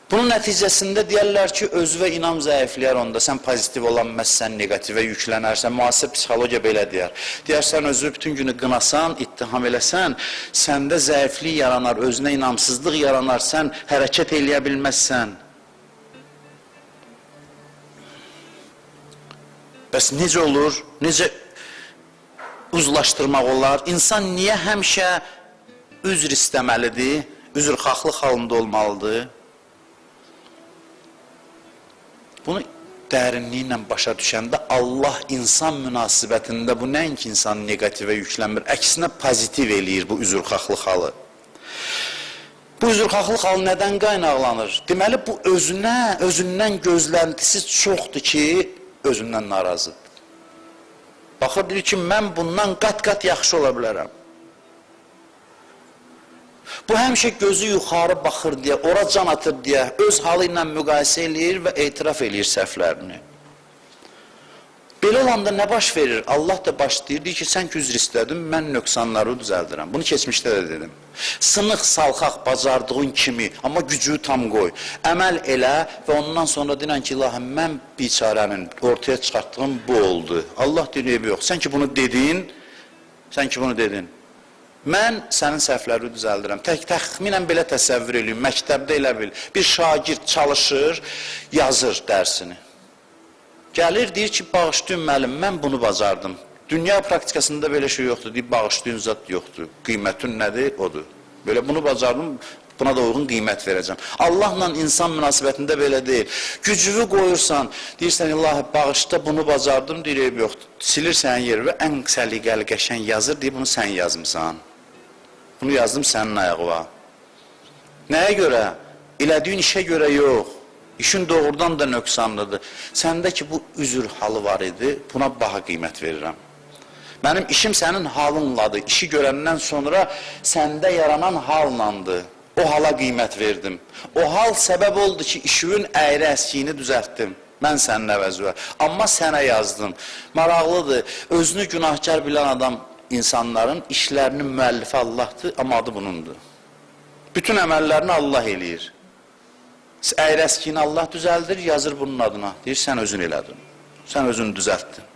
Bunun nəticəsində deyərlər ki, özü və inam zəifləyər onda. Sən pozitiv olanməzsən, negativə yüklənərsən. Müasir psixologiya belə deyər. Deyərsən, özü bütün günü qınasan, ittiham eləsən, səndə zəiflik yaranar, özünə inamsızlıq yaranar, sən hərəkət eləyə bilməzsən. Bəs necə olur? Necə uzlaşdırmaq olar? İnsan niyə həmişə üzr istəməlidir? Üzrxahlıq halında olmalıdır? Bunu dərinliyi ilə başa düşəndə Allah insan münasibətində bu nəinki insan negativə yüklənmir, əksinə pozitiv eləyir bu üzrxahlıq halı. Bu üzrxahlıq halı nədən qaynaqlanır? Deməli, bu özündən gözləntisi çoxdur ki, özündən narazıdır. Baxır, deyir ki, mən bundan qat-qat yaxşı ola bilərəm. Bu həmişə gözü yuxarı baxır deyə, ora can atır deyə, öz halı ilə müqayisə eləyir və etiraf eləyir səhvlərini. Belə olanda nə baş verir? Allah da başlayır, deyir ki, sən ki üzr istədin, mən nöqsanları düzəldirəm. Bunu keçmişdə də dedim. Sınıq, salxaq, bacardığın kimi, amma gücü tam qoy. Əməl elə və ondan sonra deyirən ki, ilahım, mən biçarənin ortaya çıxartdığım bu oldu. Allah deyir, yox, sən ki bunu dedin, mən sənin səhvləri düzəldirəm. Təxminən belə təsəvvür edin, məktəbdə elə bil, bir şagird çalışır, yazır dərsini. Gəlir, deyir ki, bağışlayın müəllim, mən bunu bacardım. Dünya praktikasında belə şey yoxdur, deyir, bağışlayın zat yoxdur. Qiymətin nədir? Odur. Belə bunu bacardım, buna da uyğun qiymət verəcəm. Allahla insan münasibətində belə deyil. Gücünü qoyursan, deyirsən, ilahi, bağışda bunu bacardım, deyir, yoxdur. Silirsən yeri və ən səliqəli qəşən yazır, deyir, bunu sən yazmısan. Bunu yazdım sənin ayağına. Nəyə görə? Elədiyin işə görə yox. İşin doğrudan da nöqsanlıdır. Səndə ki, bu üzr halı var idi, buna baha qiymət verirəm. Mənim işim sənin halınladır. İşi görəndən sonra səndə yaranan hallandır. O hala qiymət verdim. O hal səbəb oldu ki, işimin əyri əskiyini düzəltdim. Mən sənin əvəzvə. Amma sənə yazdım. Maraqlıdır. Özünü günahkar bilən adam insanların işlərinin müəllifi Allahdır, amma adı bunundur. Bütün əməllərini Allah eləyir. Əyri əskiyini Allah düzəldir, yazır bunun adına. Deyir, sən özün elədin. Sən özünü düzəltdin.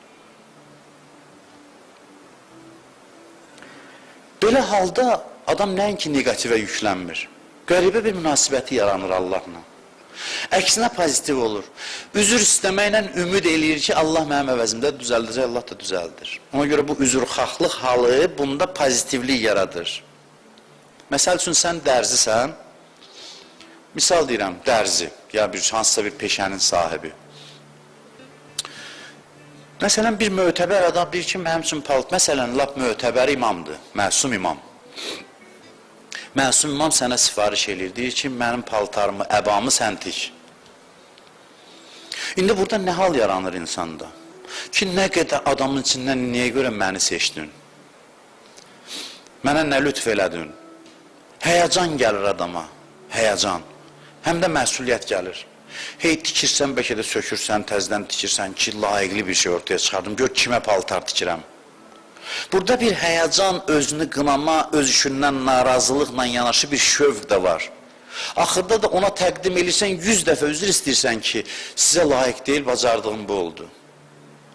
Belə halda adam nəinki negativə yüklənmir. Qəribə bir münasibəti yaranır Allahla. Əksinə pozitiv olur. Üzr istəməklə ümid eləyir ki, Allah mənim əvəzimdə düzəldəcək, Allah da düzəldir. Ona görə bu üzrxahlıq halı bunda pozitivlik yaradır. Məsəl üçün, sən dərzisən, misal deyirəm, dərzi, ya hansısa bir peşənin sahibi. Məsələn, bir mötəbər adam deyir ki, mənim üçün məsələn, lap mötəbər imamdır, məsum imam. Məsum imam sənə sifariş eləyir, deyir ki, mənim paltarımı, əbamı sən tik. İndi burada nə hal yaranır insanda? Ki, nə qədər adamın içindən niyə görə məni seçdin? Mənə nə lütf elədin? Həyəcan gəlir adama, həyəcan. Həm də məsuliyyət gəlir. Hey, tikirsən, bəlkə də sökürsən, təzdən tikirsən ki, layiqli bir şey ortaya çıxardım, gör kimə paltar tikirəm. Burada bir həyəcan, özünü qınama, öz işindən narazılıqla yanaşı bir şövq də var. Axırda da ona təqdim edirsən, 100 dəfə üzr istəyirsən ki, sizə layiq deyil, bacardığım bu oldu.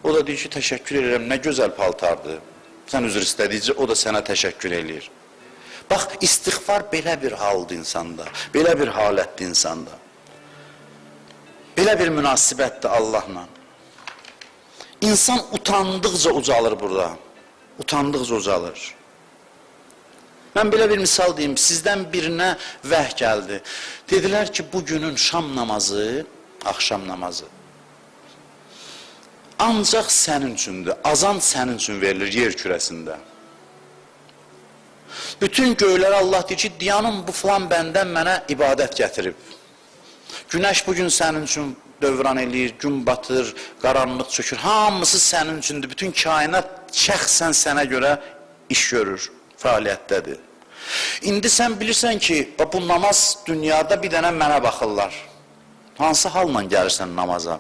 O da deyir ki, təşəkkür edirəm, nə gözəl paltardır. Sən üzr istədikcə, o da sənə təşəkkür edir. Bax, istiğfar belə bir haldır insanda, belə bir halətdir insanda. Belə bir münasibətdir Allahla. İnsan utandıqca ucalır burada. Utandıqca ucalır. Mən belə bir misal deyim, sizdən birinə vəh gəldi. Dedilər ki, bugünün şam namazı, axşam namazı. Ancaq sənin üçündür, azan sənin üçün verilir yer kürəsində. Bütün göylərə Allah deyir ki, diyanım bu filan bəndən mənə ibadət gətirib. Günəş bugün sənin üçün dövran eləyir, gün batır, qaranlıq çökür, hamısı sənin üçündür. Bütün kainat şəxsən sənə görə iş görür, fəaliyyətdədir. İndi sən bilirsən ki, bu namaz dünyada bir dənə mənə baxırlar. Hansı halla gəlirsən namaza?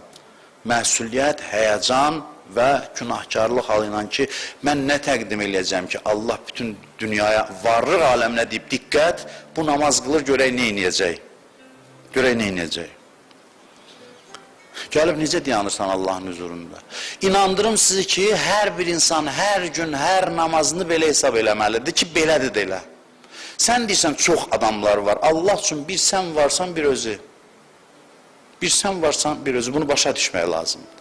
Məsuliyyət, həyəcan və günahkarlıq halıyla ki, mən nə təqdim eləyəcəm ki, Allah bütün dünyaya, varlıq aləminə deyib, diqqət, bu namaz qılır, görək nə eləyəcək? Görək nə edəcək? Gəlib necə dayanırsan Allahın huzurunda? İnandırım sizi ki, hər bir insan hər gün, hər namazını belə hesab eləməlidir ki, belədir də elə. Sən deyirsən, çox adamlar var. Allah üçün bir sən varsan, bir özü. Bir sən varsan, bir özü. Bunu başa düşmək lazımdır.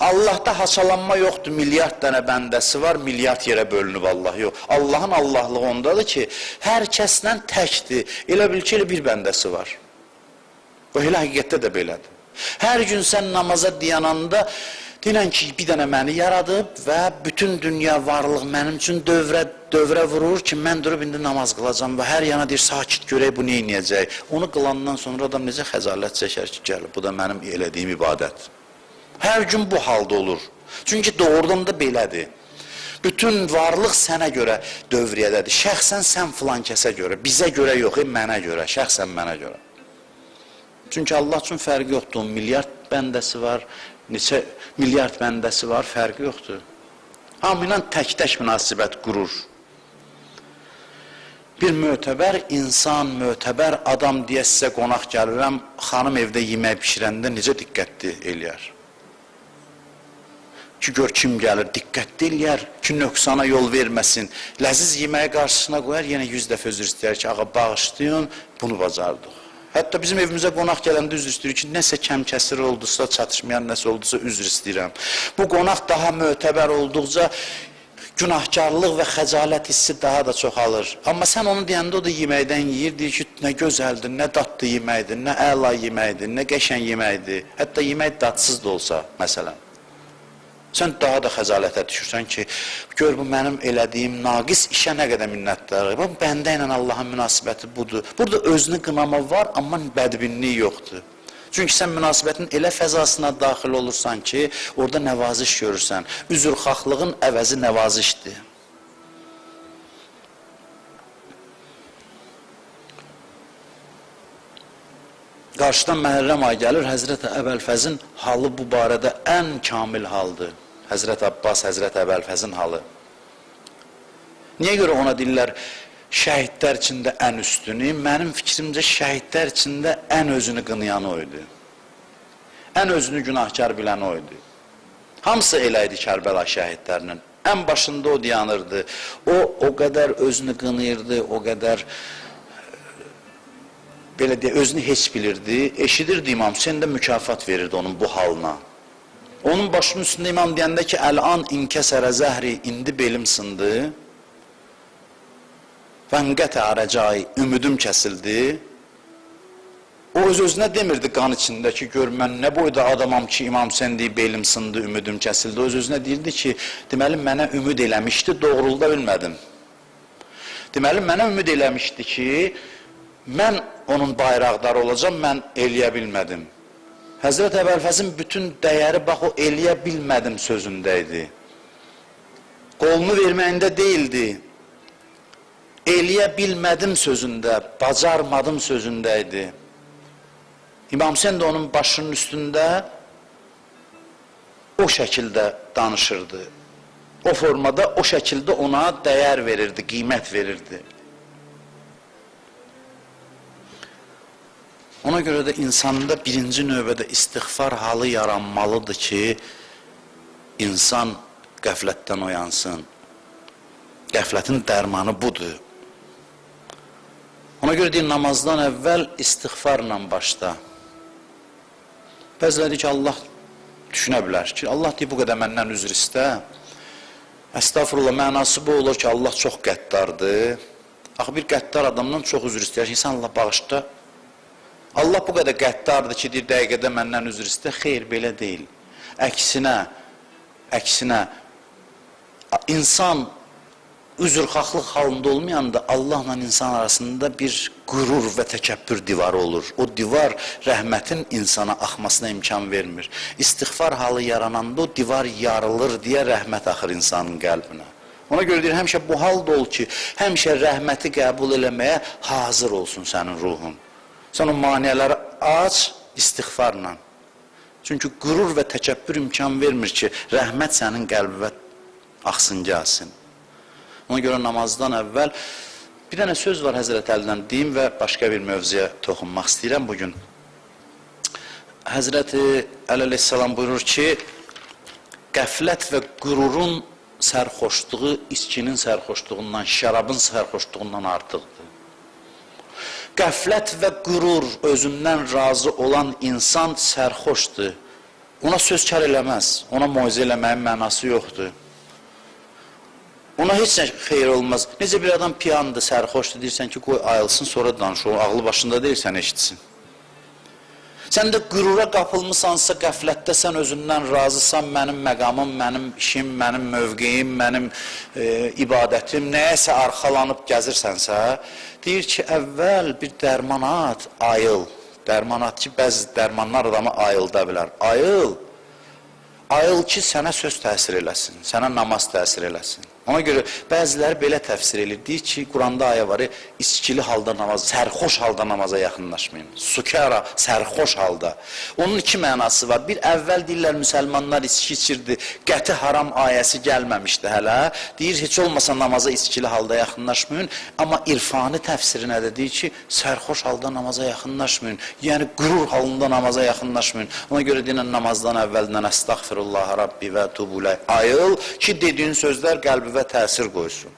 Allahda haçalanma yoxdur, milyard dənə bəndəsi var, milyard yerə bölünüb Allah yox. Allahın Allahlığı ondadır ki, hər kəslə təkdir. Elə bil ki, bir bəndəsi var. Bu elə həqiqətdə də belədir. Hər gün sən namaza dayananda deyilən ki, bir dənə məni yaradıb və bütün dünya varlıq mənim üçün dövrə vurur ki, mən durub indi namaz qılacam və hər yana deyir, sakit görək bu neynəyəcək. Onu qılandan sonra adam necə xəcalət çəkər ki, gəlib, bu da mənim elədiyim ibadət. Hər gün bu halda olur. Çünki doğrudan da belədir. Bütün varlıq sənə görə dövriyyədədir. Şəxsən sən filan kəsə görə, bizə görə yox, mənə görə, şəxsən mənə görə. Çünki Allah üçün fərqi yoxdur. Milyard bəndəsi var, neçə milyard bəndəsi var, fərqi yoxdur. Hamıyla tək-tək münasibət qurur. Bir mötəbər insan, mötəbər adam deyə sizə qonaq gəlirəm, xanım evdə yemək pişirəndə necə diqqətli eləyər? Ki, gör kim gəlir, diqqətli eləyər ki, nöqsana yol verməsin. Ləziz yeməyi qarşısına qoyar, yenə 100 dəfə üzr istəyər ki, ağa bağışlayın, bunu bacardıq. Hətta bizim evimizə qonaq gələndə üzr istəyir ki, nəsə kəmkəsir oldusa, çatışmayan nəsə oldusa üzr istəyirəm. Bu qonaq daha mötəbər olduqca günahkarlıq və xəcalət hissi daha da çoxalır. Amma sən onu deyəndə o da yeməkdən yeyir, deyir ki, nə gözəldir, nə dadlı yeməkdir, nə əla yeməkdir, nə qəşən yeməkdir. Hətta yemək dadsız da olsa, məsələn. Sən daha da xəcalətə düşürsən ki, gör bu mənim elədiyim naqis işə nə qədər minnətdarıq. Bu bəndə ilə Allahın münasibəti budur. Burada özünü qınama var, amma bədbinlik yoxdur. Çünki sən münasibətin elə fəzasına daxil olursan ki, orada nəvaziş görürsən. Üzrxahlığın əvəzi nəvazişdir. Qarşıdan Məhərrəm ayı gəlir, Həzrət Əbəlfəzin halı bu barədə ən kamil haldır. Həzrət Abbas, Həzrət Əbəlfəzin halı. Niyə görə ona deyirlər, şəhidlər içində ən üstünü? Mənim fikrimcə şəhidlər içində ən özünü qınayanı oydu. Ən özünü günahkar biləni oydu. Hamısı elə idi Kərbəla şəhidlərinin. Ən başında o dayanırdı. O qədər özünü qınayırdı, o qədər belə deyə, özünü heç bilirdi, eşidirdi İmam Hüseyin də mükafat verirdi onun bu halına. Onun başının üstündə imam deyəndə ki, Əl-an inkəsərə zəhri, indi belim sındı, vənqətə ərəcai, ümidim kəsildi. O öz-özünə demirdi qan içində ki, gör mən nə boyda adamam ki, İmam Hüseyin deyib, belim sındı, ümidim kəsildi. O öz-özünə deyirdi ki, deməli, mənə ümid eləmişdi, doğruluda bilmədim. Deməli, mənə ümid eləmişdi ki, mən onun bayraqdarı olacam, mən eləyə bilmədim. Həzrət Əbəlfəzin bütün dəyəri, bax, o eləyə bilmədim sözündə idi. Qolunu verməyində deyildi. Eləyə bilmədim sözündə, bacarmadım sözündə idi. İmam Hüseyin də onun başının üstündə o şəkildə danışırdı. O formada, o şəkildə ona dəyər verirdi, qiymət verirdi. Ona görə də insanda birinci növbədə istiğfar halı yaranmalıdır ki, insan qəflətdən oyansın. Qəflətin dərmanı budur. Ona görə deyir, namazdan əvvəl istiğfarla başla. Bəziləri ki, Allah düşünə bilər ki, Allah deyir, bu qədər məndən üzr istə. Əstəğfurullah, mənası bu olur ki, Allah çox qəddardır. Axı, bir qəddar adamdan çox üzr istəyər ki, insan Allah bağışda. Allah bu qədər qəddardır ki, deyir, dəqiqədə məndən üzr istə. Xeyr, belə deyil. Əksinə, insan üzrxahlıq halında olmayanda Allahla insan arasında bir qürur və təkəbbür divarı olur. O divar rəhmətin insana axmasına imkan vermir. İstiğfar halı yarananda o divar yarılır deyə rəhmət axır insanın qəlbinə. Ona görə deyir, həmişə bu halda ol ki, həmişə rəhməti qəbul eləməyə hazır olsun sənin ruhun. Sən o maniyələri aç istiğfarla. Çünki qürur və təkəbbür imkan vermir ki, rəhmət sənin qəlbinə axsın, gəlsin. Ona görə namazdan əvvəl Bir dənə söz var Həzrət Əlidən deyim və başqa bir mövzuya toxunmaq istəyirəm bugün. Həzrəti Əli əleyhissalam buyurur ki, qəflət və qürurun sərxoşluğu içkinin sərxoşluğundan, şərabın sərxoşluğundan artıqdır. Qəflət və qürur özündən razı olan insan sərxoşdur. Ona söz kar eləməz, ona moizə eləməyin mənası yoxdur. Ona heç nə xeyir olmaz. Necə bir adam piyandır, sərxoşdur, deyirsən ki, qoy ayılsın, sonra danış, o ağlı başında deyirsən, eşitsin. Sən də qürura qapılmısansa, qəflətdə sən özündən razısan, mənim məqamım, mənim işim, mənim mövqeyim, mənim ibadətim, nəyəsə arxalanıb gəzirsənsə, deyir ki, əvvəl bir dərman at, ayıl. Dərman at ki, bəzi dərmanlar adamı ayılda bilər. Ayıl. Ayıl ki, sənə söz təsir eləsin, sənə namaz təsir eləsin. Ona görə bəziləri belə təfsir edir. Deyir ki, Quranda ayə var, içkili halda namaz, sərxoş halda namaza yaxınlaşmayın. Sukara, sərxoş halda. Onun iki mənası var. Bir, əvvəl deyirlər, müsəlmanlar içki içirdi, qəti haram ayəsi gəlməmişdi hələ. Deyir, heç olmasa namaza içkili halda yaxınlaşmayın. Amma irfani təfsirinə də deyir ki, sərxoş halda namaza yaxınlaşmayın. Yəni, qürur halında namaza yaxınlaşmayın. Ona görə deyilən, namazdan əvvəldən əstəğfirullah Rabbi və tubulə ayıl ki, dediyin sözlər qəlbi və təsir qoysun.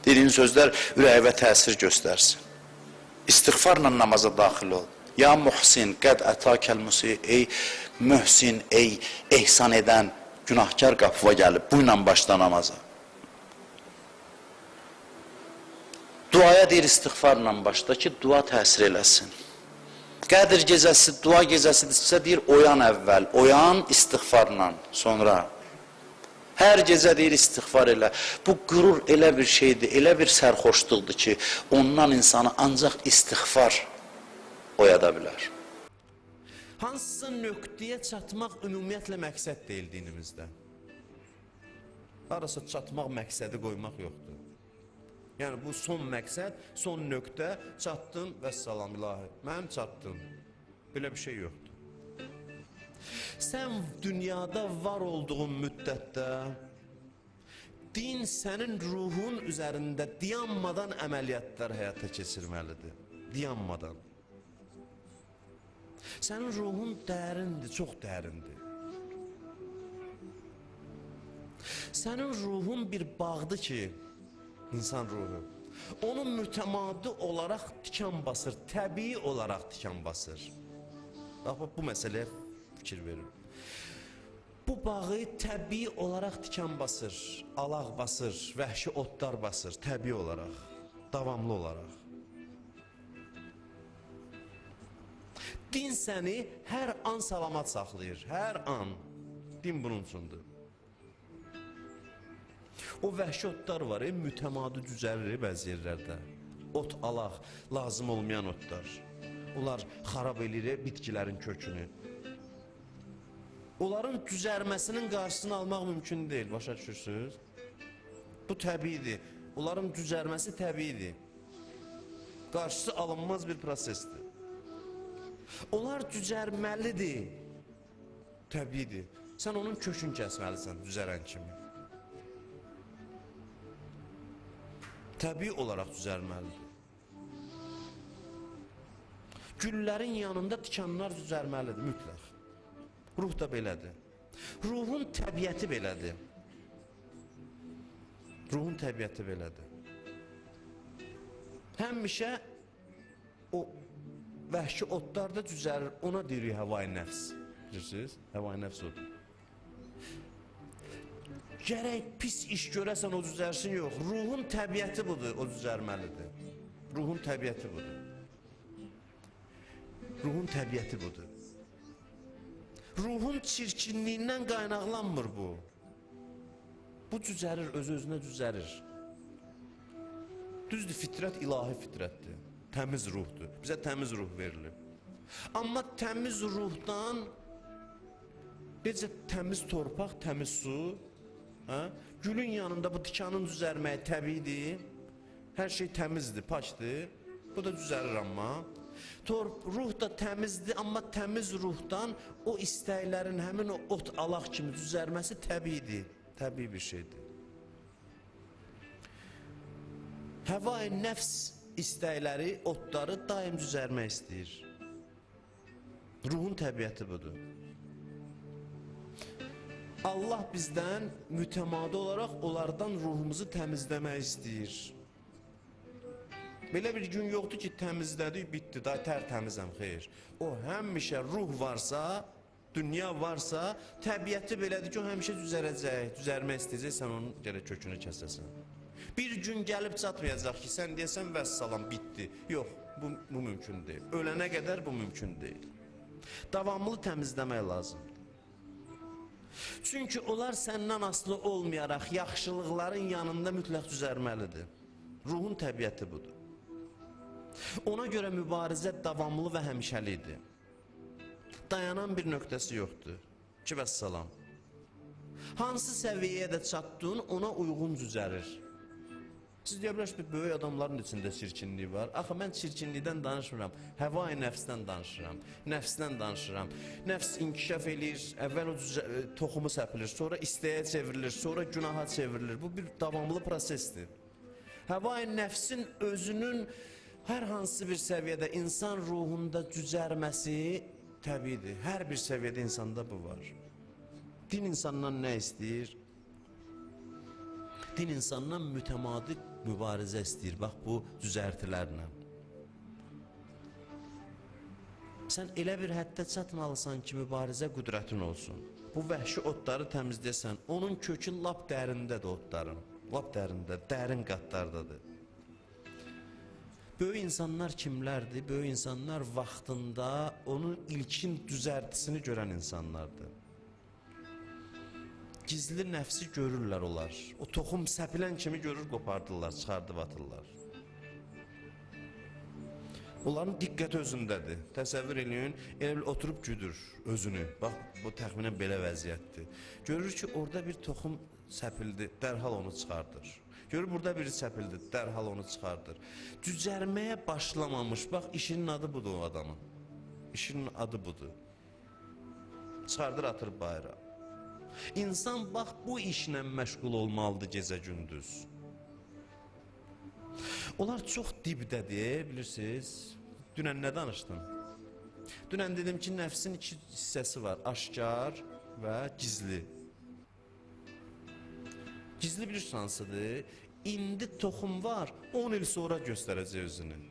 Dediyin sözlər ürəyivə təsir göstərsin. İstiğfarla namaza daxil ol. Ya muhsin, qəd ətəkəl musi, ey mühsin, ey ehsan edən, günahkar qapıva gəlib, bu ilə başla namaza. Duaya deyir istiğfarla başla ki, dua təsir eləsin. Qədir gecəsi, dua gecəsidirsə deyir, oyan əvvəl, oyan istiğfarla, sonra. Hər gecə deyir, istiğfar elə. Bu qürur elə bir şeydir, elə bir sərxoşluqdur ki, ondan insanı ancaq istiğfar oyada bilər. Hansısa nöqtəyə çatmaq ümumiyyətlə məqsəd deyil dinimizdə. Arası çatmaq məqsədi qoymaq yoxdur. Yəni, bu son məqsəd, son nöqtə, çatdım və salam ilahi, mən çatdım. Belə bir şey yoxdur. Sən dünyada var olduğun müddətdə din sənin ruhun üzərində dayanmadan əməliyyatlar həyata keçirməlidir. Dayanmadan. Sənin ruhun dərindir, çox dərindir. Sənin ruhun bir bağdır ki, insan ruhu, onun mütəmadi olaraq tikan basır, təbii olaraq tikan basır. Bax, bu məsələyə fikir verin. Bu bağı təbii olaraq tikan basır, alaq basır, vəhşi otlar basır, təbii olaraq, davamlı olaraq. Din səni hər an salamat saxlayır, hər an. Din bunun üçündür. O vəhşi otlar var, mütəmadi düzəlir bəzi yerlərdə. Ot, alaq, lazım olmayan otlar. Onlar xarab edir bitkilərin kökünü. Onların düzərməsinin qarşısını almaq mümkün deyil, başa düşürsünüz? Bu təbiidir. Onların düzərməsi təbiidir. Qarşısı alınmaz bir prosesdir. Onlar düzərməlidir. Təbiidir. Sən onun kökünü kəsməlisən düzərən kimi. Təbii olaraq düzərməlidir. Güllərin yanında tikanlar düzərməlidir, mütləq. Ruh da belədir. Ruhun təbiəti belədir. Ruhun təbiəti belədir. Həmişə o vəhşi otlar da düzəlir, ona deyirik həvai nəfs. Bilirsiniz? Həvai nəfs odur. Gərək pis iş görəsən o düzərsin, yox. Ruhun təbiəti budur, o düzərməlidir. Ruhun təbiəti budur. Ruhun təbiəti budur. Ruhun çirkinliyindən qaynaqlanmır bu. Bu düzərir, öz-özünə düzərir. Düzdür, fitrət ilahi fitrətdir. Təmiz ruhdur. Bizə təmiz ruh verilib. Amma təmiz ruhdan necə təmiz torpaq, təmiz su, gülün yanında bu tikanın düzərməyi təbiidir. Hər şey təmizdir, paçdır. Bu da düzərir amma. Ruh da təmizdir, amma təmiz ruhdan o istəklərin həmin o ot alaq kimi düzərməsi təbiidir. Təbii bir şeydir. Həva-i nəfs istəkləri, otları daim düzərmək istəyir. Ruhun təbiəti budur. Allah bizdən mütəmadi olaraq onlardan ruhumuzu təmizləmək istəyir. Belə bir gün yoxdur ki, təmizlədik, bitdi, da tərtəmizəm, xeyr. O həmişə ruh varsa, dünya varsa, təbiəti belədir ki, o həmişə düzərəcək, düzərmək istəyəcək, sən onun gərək kökünü kəsəsən. Bir gün gəlib çatmayacaq ki, sən deyəsən vəssalam, bitdi. Yox, bu mümkün deyil. Ölənə qədər bu mümkün deyil. Davamlı təmizləmək lazımdır. Çünki onlar səndən asılı olmayaraq yaxşılıqların yanında mütləq düzərməlidir. Ruhun təbiəti budur. Ona görə mübarizə davamlı və həmişəlidir. Dayanan bir nöqtəsi yoxdur. Ki vəssalam. Hansı səviyyəyə də çatdın, ona uyğun düzərir. Siz deyə bilərsiniz, böyük adamların içində çirkinlik var. Axı, mən çirkinlikdən danışmıram, həva-i nəfsdən danışıram, nəfsdən danışıram. Nəfs inkişaf eləyir, əvvəl o toxumu səpilir, sonra istəyə çevrilir, sonra günaha çevrilir. Bu bir davamlı prosesdir. Həva-i nəfsin özünün hər hansı bir səviyyədə insan ruhunda cücərməsi təbiidir. Hər bir səviyyədə insanda bu var. Din insandan nə istəyir? Din insandan mütəmadi mübarizə istəyir. Bax, bu düzərtilərlə. Sən elə bir həddə çatmalısan ki, mübarizə qüdrətin olsun. Bu vəhşi otları təmizləyəsən, onun kökü lap dərindədir otların. Lap dərində, dərin qatlardadır. Böyük insanlar kimlərdir? Böyük insanlar vaxtında onun ilkin düzərtisini görən insanlardır. Gizli nəfsi görürlər onlar. O toxum səpilən kimi görür, qopardırlar, çıxardıb atırlar. Onların diqqət özündədir. Təsəvvür eləyin, elə bil oturub güdür özünü. Bax, bu təxminən belə vəziyyətdir. Görür ki, orada bir toxum səpildi, dərhal onu çıxardır. Görür, burada biri səpildi, dərhal onu çıxardır. Cücərməyə başlamamış, bax, işinin adı budur o adamın. İşinin adı budur. Çıxardır, atır bayrağı. İnsan bax bu işlə məşğul olmalıdır gecə gündüz. Onlar çox dibdədir, bilirsiniz. Dünən nə danışdım? Dünən dedim ki, nəfsin iki hissəsi var, aşkar və gizli. Gizli bilirsiniz hansıdır? İndi toxum var, 10 il sonra göstərəcək özünü.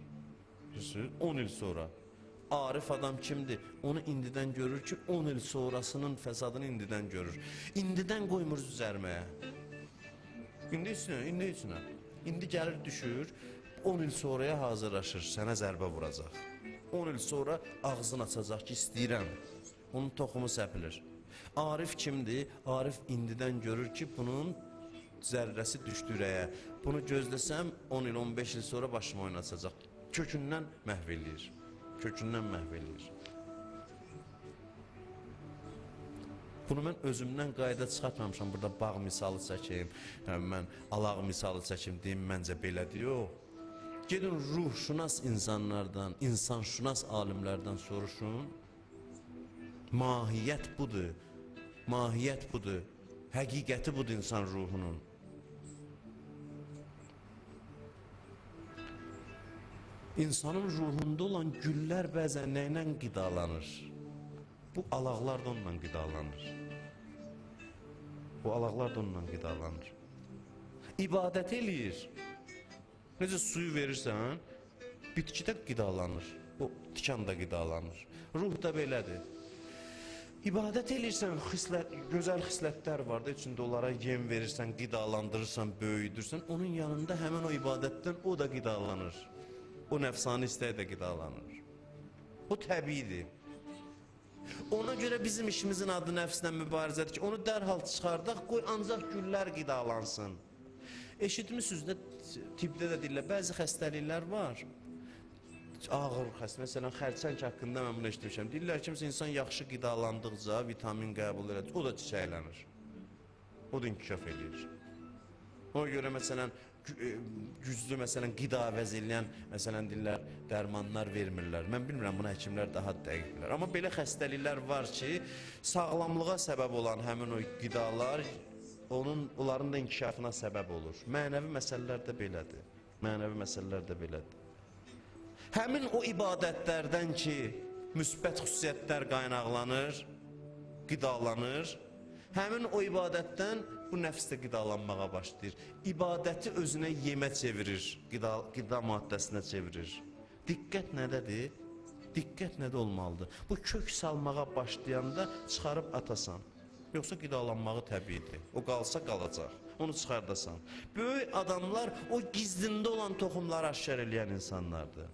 Bilirsiniz, 10 il sonra. Arif adam kimdir? Onu indidən görür ki, 10 il sonrasının fəsadını indidən görür. İndidən qoymur düzərməyə. İndi içinə. İndi gəlir, düşür, 10 il sonraya hazırlaşır, sənə zərbə vuracaq. 10 il sonra ağzını açacaq ki, istəyirəm. Onun toxumu səpilir. Arif kimdir? Arif indidən görür ki, bunun zərrəsi düşdü ürəyə. Bunu gözləsəm, 10 il, 15 il sonra başıma oynatacaq. Kökündən məhv eləyir. Kökündən məhv eləyir. Bunu mən özümdən qayda çıxartmamışam. Burada bağ misalı çəkeyim, mən alaq misalı çəkeyim, deyim, məncə belədir. Yox. Gedin ruhşünas insanlardan, insanşünas alimlərdən soruşun. Mahiyyət budur. Mahiyyət budur. Həqiqəti budur insan ruhunun. İnsanın ruhunda olan güllər bəzən nə ilə qidalanır? Bu alaqlar da onunla qidalanır. Bu alaqlar da onunla qidalanır. İbadət eləyir. Necə suyu verirsən, bitkidə qidalanır. O tikan da qidalanır. Ruh da belədir. İbadət eləyirsən, gözəl xislətlər var da, içində onlara yem verirsən, qidalandırırsan, böyüdürsən, onun yanında həmin o ibadətdən o da qidalanır. O nəfsani istəyi də qidalanır. O təbiidir. Ona görə bizim işimizin adı nəfslə mübarizədir ki, onu dərhal çıxardaq, qoy ancaq güllər qidalansın. Eşitmişsiniz də, tibbdə də deyirlər, bəzi xəstəliklər var. Ağır xəstə, məsələn, xərçəng haqqında mən bunu eşitmişəm. Deyirlər ki, insan yaxşı qidalandıqca vitamin qəbul edir, o da çiçəklənir. O da inkişaf edir. Ona görə, məsələn, güclü, məsələn, qida əvəzləyən, məsələn, deyirlər, dərmanlar vermirlər. Mən bilmirəm, buna həkimlər daha dəqiq bilirlər. Amma belə xəstəliklər var ki, sağlamlığa səbəb olan həmin o qidalar, onların da inkişafına səbəb olur. Mənəvi məsələlər də belədir. Mənəvi məsələlər də belədir. Həmin o ibadətlərdən ki, müsbət xüsusiyyətlər qaynaqlanır, qidalanır, həmin o ibadətdən bu nəfs də qidalanmağa başlayır. İbadəti özünə yemə çevirir, qida maddəsinə çevirir. Diqqət nədədir? Diqqət nədə olmalıdır? Bu kök salmağa başlayanda çıxarıb atasan. Yoxsa qidalanmağı təbiidir. O qalsa qalacaq. Onu çıxardasan. Böyük adamlar o gizlində olan toxumları aşkar eləyən insanlardır.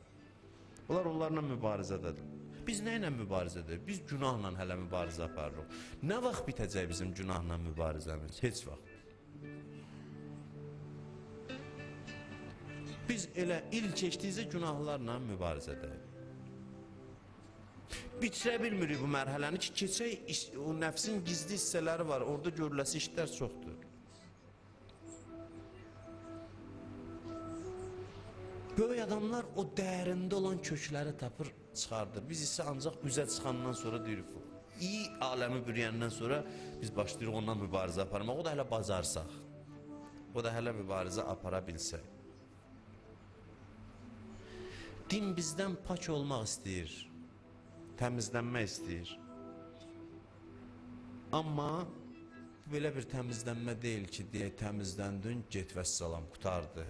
Onlar onlarla mübarizədədir. Biz nə ilə mübarizədir? Biz günahla hələ mübarizə aparırıq. Nə vaxt bitəcək bizim günahla mübarizəmiz? Heç vaxt. Biz elə il keçdikcə günahlarla mübarizədəyik. Bitirə bilmirik bu mərhələni ki, keçək o nəfsin gizli hissələri var, orada görüləsi işlər çoxdur. Böyük adamlar o dərində olan kökləri tapır, çıxardır. Biz isə ancaq üzə çıxandan sonra deyirik, iyi aləmi bürüyəndən sonra biz başlayırıq ondan mübarizə aparmaq. O da hələ bacarsaq, o da hələ mübarizə apara bilsək. Din bizdən pak olmaq istəyir, təmizlənmək istəyir. Amma belə bir təmizlənmə deyil ki, deyək təmizləndin, get vəssalam, qutardı.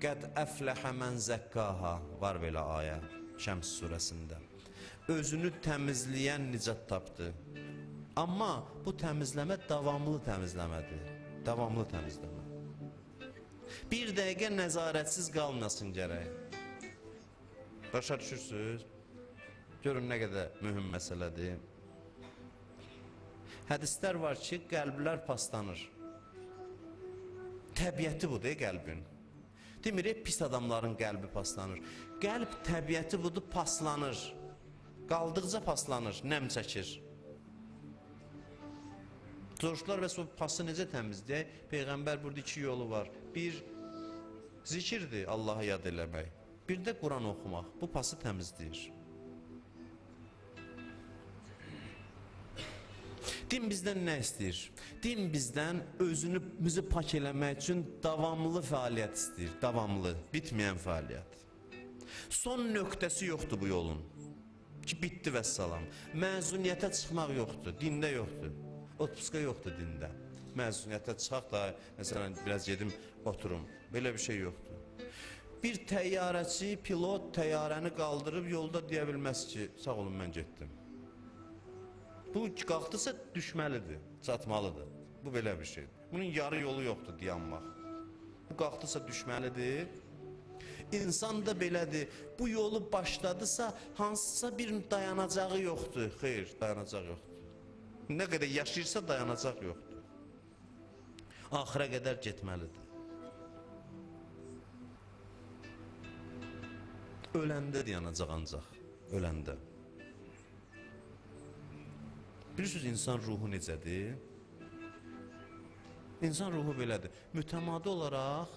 Qəd əfləhə mən zəkkaha var belə ayə Şəms surəsində. Özünü təmizləyən nicat tapdı. Amma bu təmizləmə davamlı təmizləmədir. Davamlı təmizləmə. Bir dəqiqə nəzarətsiz qalmasın gərək. Başa düşürsünüz? Görün nə qədər mühüm məsələdir. Hədislər var ki, qəlblər paslanır. Təbiəti budur qəlbin. Demirik, pis adamların qəlbi paslanır. Qəlb təbiəti budur, paslanır. Qaldıqca paslanır, nəm çəkir. Soruşdular, bəs o pası necə təmizləyək? Peyğəmbər burada iki yolu var. Bir, zikirdir, Allahı yad eləmək. Bir də Quran oxumaq. Bu pası təmizləyir. Din bizdən nə istəyir? Din bizdən özümüzü pak eləmək üçün davamlı fəaliyyət istəyir. Davamlı, bitməyən fəaliyyət. Son nöqtəsi yoxdur bu yolun. Ki, bitdi vəssalam. Məzuniyyətə çıxmaq yoxdur, dində yoxdur. Otpuska yoxdur dində. Məzuniyyətə çıxaq da, məsələn, biraz gedim, oturum. Belə bir şey yoxdur. Bir təyyarəçi, pilot təyyarəni qaldırıb yolda deyə bilməz ki, sağ olun, mən getdim. Bu qalxdısa düşməlidir, çatmalıdır. Bu belə bir şeydir. Bunun yarı yolu yoxdur dayanmaq. Bu qalxdısa düşməlidir. İnsan da belədir. Bu yolu başladısa hansısa bir dayanacağı yoxdur. Xeyr, dayanacaq yoxdur. Nə qədər yaşayırsa dayanacaq yoxdur. Axıra qədər getməlidir. Öləndə dayanacaq ancaq. Öləndə. Bilirsiniz, insan ruhu necədir? İnsan ruhu belədir. Mütəmadi olaraq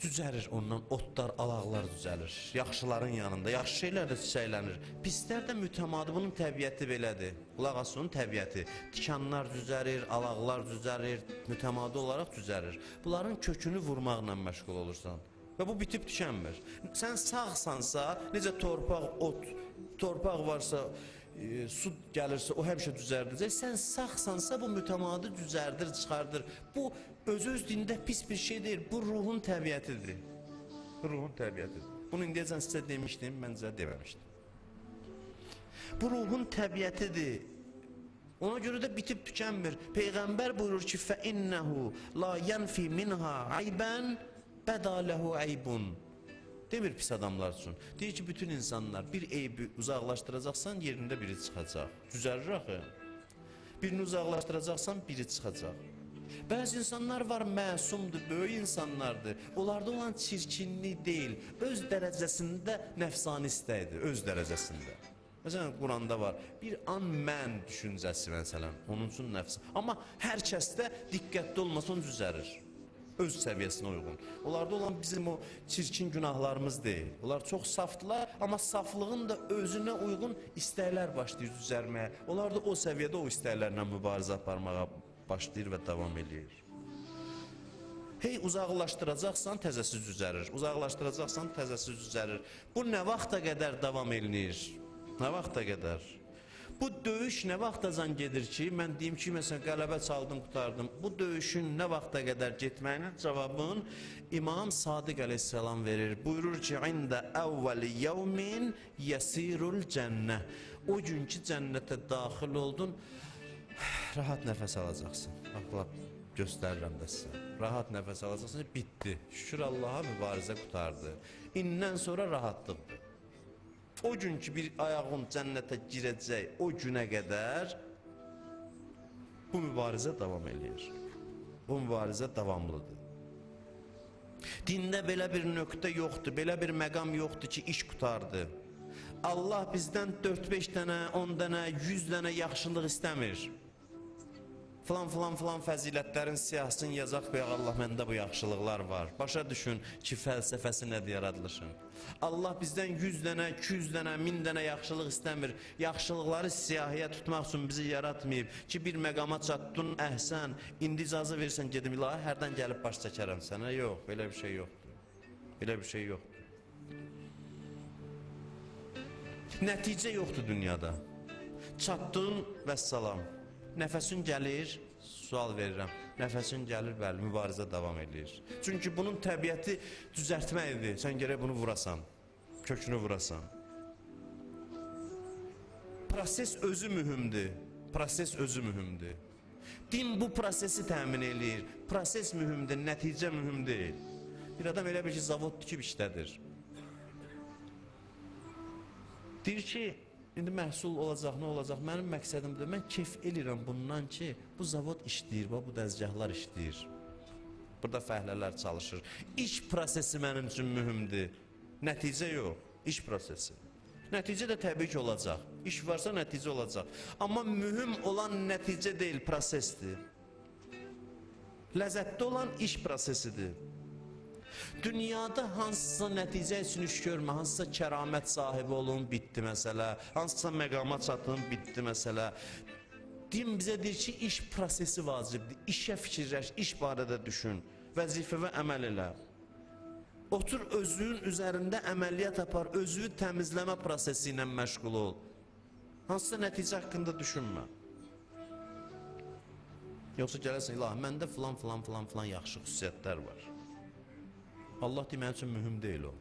düzəlir ondan, otlar, alaqlar düzəlir. Yaxşıların yanında, yaxşı şeylər də çiçəklənir. Pislər də mütəmadi, bunun təbiəti belədir. Qulaq asın, təbiəti. Tikanlar düzəlir, alaqlar düzəlir, mütəmadi olaraq düzəlir. Bunların kökünü vurmaqla məşğul olursan. Və bu bitib tükənmir. Sən sağsansa, necə torpaq, ot, torpaq varsa, su gəlirsə, o həmişə düzərdəcək. Sən sağsansa, bu mütəmadi düzərdir, çıxardır. Bu, öz dində pis bir şey deyil. Bu, ruhun təbiətidir. Ruhun təbiətidir. Bunu indiyəcən sizə demişdim, mən sizə deməmişdim. Bu, ruhun təbiətidir. Ona görə də bitib tükənmir. Peyğəmbər buyurur ki, فَإِنَّهُ لَا يَنْفِ مِنْهَا عَيْبًا بَدَى لَهُ عَيْبٌ. Demir pis adamlar üçün. Deyir ki, bütün insanlar bir eybi uzaqlaşdıracaqsan, yerində biri çıxacaq. Düzəlir axı. Birini uzaqlaşdıracaqsan, biri çıxacaq. Bəzi insanlar var, məsumdur, böyük insanlardır. Onlarda olan çirkinlik deyil, öz dərəcəsində nəfsani istəkdir, öz dərəcəsində. Məsələn, Quranda var, bir an mən düşüncəsi, məsələn, onun üçün nəfsi. Amma hər kəsdə diqqətli olmasan düzərir. Öz səviyyəsinə uyğun. Onlarda olan bizim o çirkin günahlarımız deyil. Onlar çox safdılar, amma saflığın da özünə uyğun istəklər başlayır düzəlməyə. Onlar da o səviyyədə o istəklərlə mübarizə aparmağa başlayır və davam edir. Hey, uzaqlaşdıracaqsan təzəsi düzəlir. Uzaqlaşdıracaqsan təzəsi düzəlir. Bu nə vaxta qədər davam eləyir? Nə vaxta qədər? Bu döyüş nə vaxtacan gedir ki, mən deyim ki, məsələn, qələbə çaldım, qutardım. Bu döyüşün nə vaxta qədər getməyinin cavabın İmam Sadiq əleyhissalam verir. Buyurur ki, İndə əvvəli yevmin yəsirul cənnə. O gün ki, cənnətə daxil oldun, rahat nəfəs alacaqsın. Bax, göstərirəm də sizə. Rahat nəfəs alacaqsın, bitdi. Şükür Allaha, mübarizə qutardı. İndən sonra rahatlıqdır. O gün ki bir ayağın cənnətə girəcək, o günə qədər bu mübarizə davam eləyir. Bu mübarizə davamlıdır. Dində belə bir nöqtə yoxdur, belə bir məqam yoxdur ki, iş qutardı. Allah bizdən 4-5 dənə, 10 dənə, 100 dənə yaxşılıq istəmir. Filan fəzilətlərin siyahısını yazaq qoyaq, Allah məndə bu yaxşılıqlar var. Başa düşün ki, fəlsəfəsi nədir yaradılışın. Allah bizdən 100 dənə, 200 dənə, 1000 dənə yaxşılıq istəmir. Yaxşılıqları siyahıya tutmaq üçün bizi yaratmayıb ki, bir məqama çatdın, əhsən, indi icazə versən gedim, ilahi, hərdən gəlib baş çəkərəm sənə. Yox, belə bir şey yoxdur. Belə bir şey yoxdur. Nəticə yoxdur dünyada. Çatdın, vəssalam. Nəfəsin gəlir, sual verirəm. Nəfəsin gəlir, bəli, mübarizə davam edir. Çünki bunun təbiəti düzəltməkdir. Sən gərək bunu vurasan, kökünü vurasan. Proses özü mühümdür. Proses özü mühümdür. Din bu prosesi təmin eləyir. Proses mühümdür, nəticə mühüm deyil. Bir adam elə bir ki, zavod tikib işlədir. Deyir ki, İndi məhsul olacaq, nə olacaq? Mənim məqsədimdir, mən keyf eləyirəm bundan ki, bu zavod işləyir, bu dəzgahlar işləyir. Burada fəhlələr çalışır. İş prosesi mənim üçün mühümdür. Nəticə yox, iş prosesi. Nəticə də təbii ki olacaq. İş varsa nəticə olacaq. Amma mühüm olan nəticə deyil, prosesdir. Ləzzətli olan iş prosesidir. Dünyada hansısa nəticə üçün iş görmə, hansısa kəramət sahibi olun, bitdi məsələ. Hansısa məqama çatın, bitdi məsələ. Din bizə deyir ki, iş prosesi vacibdir. İşə fikirləş, iş barədə düşün. Vəzifə və əməl elə. Otur özünün üzərində əməliyyat apar, özünü təmizləmə prosesi ilə məşğul ol. Hansısa nəticə haqqında düşünmə. Yoxsa gələrsən, ilahi, məndə filan yaxşı xüsusiyyətlər var. Allah deyir, mənim üçün mühüm deyil o.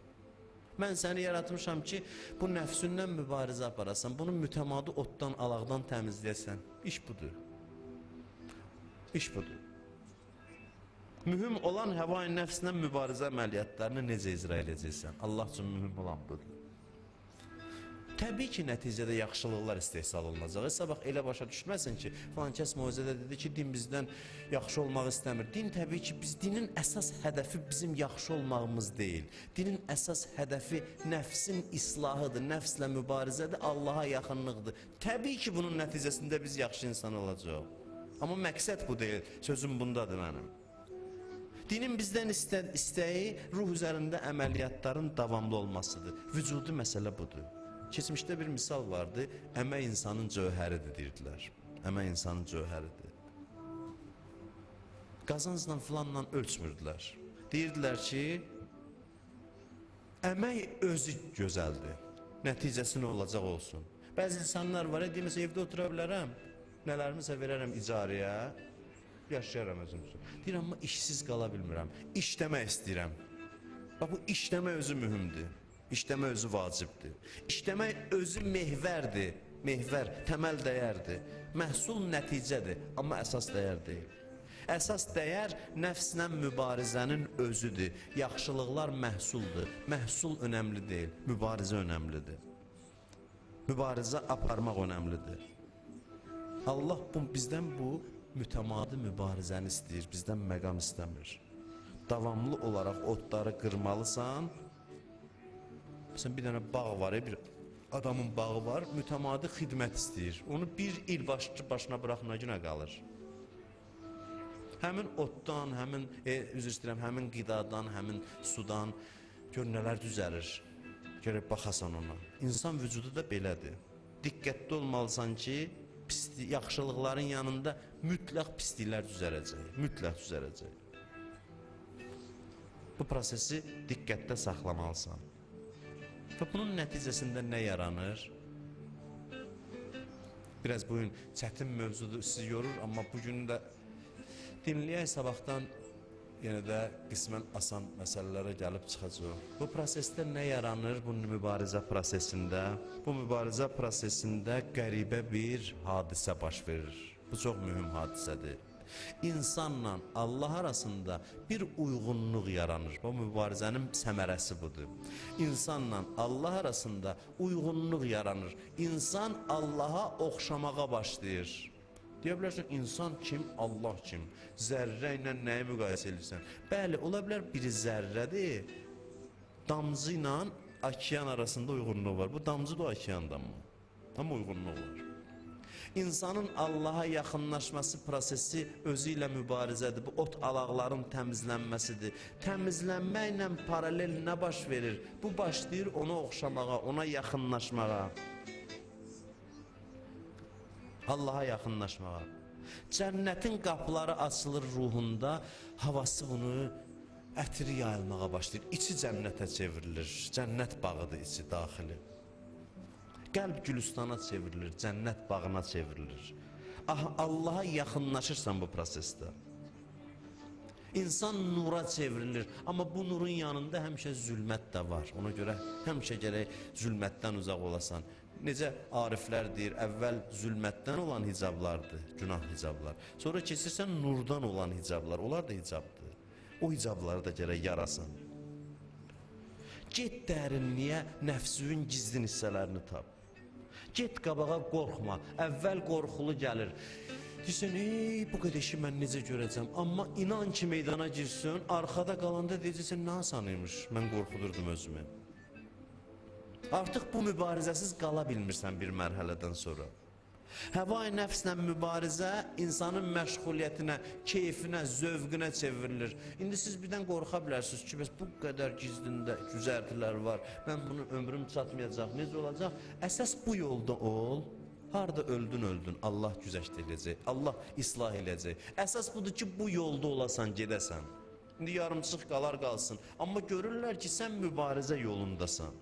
Mən səni yaratmışam ki, bu nəfsündən mübarizə aparasan, bunu mütəmadi otdan, alaqdan təmizləyəsən. İş budur. İş budur. Mühüm olan həvai nəfslə mübarizə əməliyyatlarını necə icra edəcəksən? Allah üçün mühüm olan budur. Təbii ki, nəticədə yaxşılıqlar istehsal olunacaq. Sabah elə başa düşməsin ki, falan kəs moizədə dedi ki, din bizdən yaxşı olmaq istəmir. Din təbii ki, dinin əsas hədəfi bizim yaxşı olmağımız deyil. Dinin əsas hədəfi nəfsin islahıdır, nəfslə mübarizədir, Allaha yaxınlıqdır. Təbii ki, bunun nəticəsində biz yaxşı insan olacaq. Amma məqsəd bu deyil, sözüm bundadır mənim. Dinin bizdən istəyi ruh üzərində əməliyyatların davamlı olmasıdır. Vücudu məsələ budur. Keçmişdə bir misal vardı, əmək insanın cövhəridir deyirdilər. Əmək insanın cövhəridir. Qazancla filanla ölçmürdülər. Deyirdilər ki, əmək özü gözəldir. Nəticəsi nə olacaq olsun. Bəzi insanlar var, deyirsə evdə otura bilərəm, nələrimisə verərəm icarəyə, yaşayaram özüm üçün. Deyirəm, amma işsiz qala bilmirəm, işləmək istəyirəm. Bax, bu işləmək özü mühümdür. İşləmə özü vacibdir. İşləmək özü mehvərdir. Mehvər, təməl dəyərdir. Məhsul nəticədir, amma əsas dəyər deyil. Əsas dəyər nəfslə mübarizənin özüdür. Yaxşılıqlar məhsuldur. Məhsul önəmli deyil, mübarizə önəmlidir. Mübarizə aparmaq önəmlidir. Allah bizdən bu mütəmadi mübarizəni istəyir, bizdən məqam istəmir. Davamlı olaraq otları qırmalısan. Məsələn, bir dənə bağ var, bir adamın bağı var, mütəmadi xidmət istəyir. Onu bir il başına bıraxına günə qalır. Həmin otdan, həmin qidadan, həmin sudan gör nələr düzəlir. Görək, baxasan ona. İnsan vücudu da belədir. Diqqətli olmalısan ki, yaxşılıqların yanında mütləq pisliklər düzələcək. Mütləq düzələcək. Bu prosesi diqqətdə saxlamalısan. Və bunun nəticəsində nə yaranır? Biraz bugün çətin mövzudur, sizi yorur, amma bugün də dinləyək, sabahdan yenə də qismən asan məsələlərə gəlib çıxacaq. Bu prosesdə nə yaranır bu mübarizə prosesində? Bu mübarizə prosesində qəribə bir hadisə baş verir. Bu çox mühüm hadisədir. İnsanla Allah arasında bir uyğunluq yaranır. Bu mübarizənin səmərəsi budur. İnsanla Allah arasında uyğunluq yaranır. İnsan Allaha oxşamağa başlayır. Deyə bilərsən, insan kim, Allah kim? Zərrə ilə nəyi müqayisə edirsən? Bəli, ola bilər biri zərrədir, damcı ilə okean arasında uyğunluq var. Bu damcı da okeandan mı? Amma uyğunluq var. İnsanın Allaha yaxınlaşması prosesi özü ilə mübarizədir. Bu ot alaqların təmizlənməsidir. Təmizlənməklə paralel nə baş verir? Bu başlayır ona oxşamağa, ona yaxınlaşmağa. Allaha yaxınlaşmağa. Cənnətin qapıları açılır ruhunda, havası bunu ətri yayılmağa başlayır. İçi cənnətə çevrilir. Cənnət bağıdır içi, daxili. Qəlb gülüstana çevrilir, cənnət bağına çevrilir. Allaha yaxınlaşırsan bu prosesdə. İnsan nura çevrilir, amma bu nurun yanında həmişə zülmət də var. Ona görə həmişə gərək zülmətdən uzaq olasan. Necə ariflər deyir, əvvəl zülmətdən olan hicablardır, günah hicablar. Sonra keçirsən nurdan olan hicablar, onlar da hicabdır. O hicabları da gərək yarasan. Get dərinliyə, nəfsünün gizlin hissələrini tap. Get qabağa, qorxma. Əvvəl qorxulu gəlir. Deyirsən, bu qədər işi mən necə görəcəm? Amma inan ki meydana girsin, arxada qalanda deyəcəksən, nə asanıymış, mən qorxudurdum özümü. Artıq bu mübarizəsiz qala bilmirsən bir mərhələdən sonra. Həva-i nəfslə mübarizə insanın məşğuliyyətinə, keyfinə, zövqünə çevrilir. İndi siz birdən qorxa bilərsiniz ki, bəs bu qədər gizlində güzərtilər var, mən bunu ömrüm çatmayacaq, necə olacaq? Əsas bu yolda ol, harada öldün, Allah güzəşt edəcək, Allah islah edəcək. Əsas budur ki, bu yolda olasan, gedəsən. İndi yarımçıq qalar qalsın, amma görürlər ki, sən mübarizə yolundasan.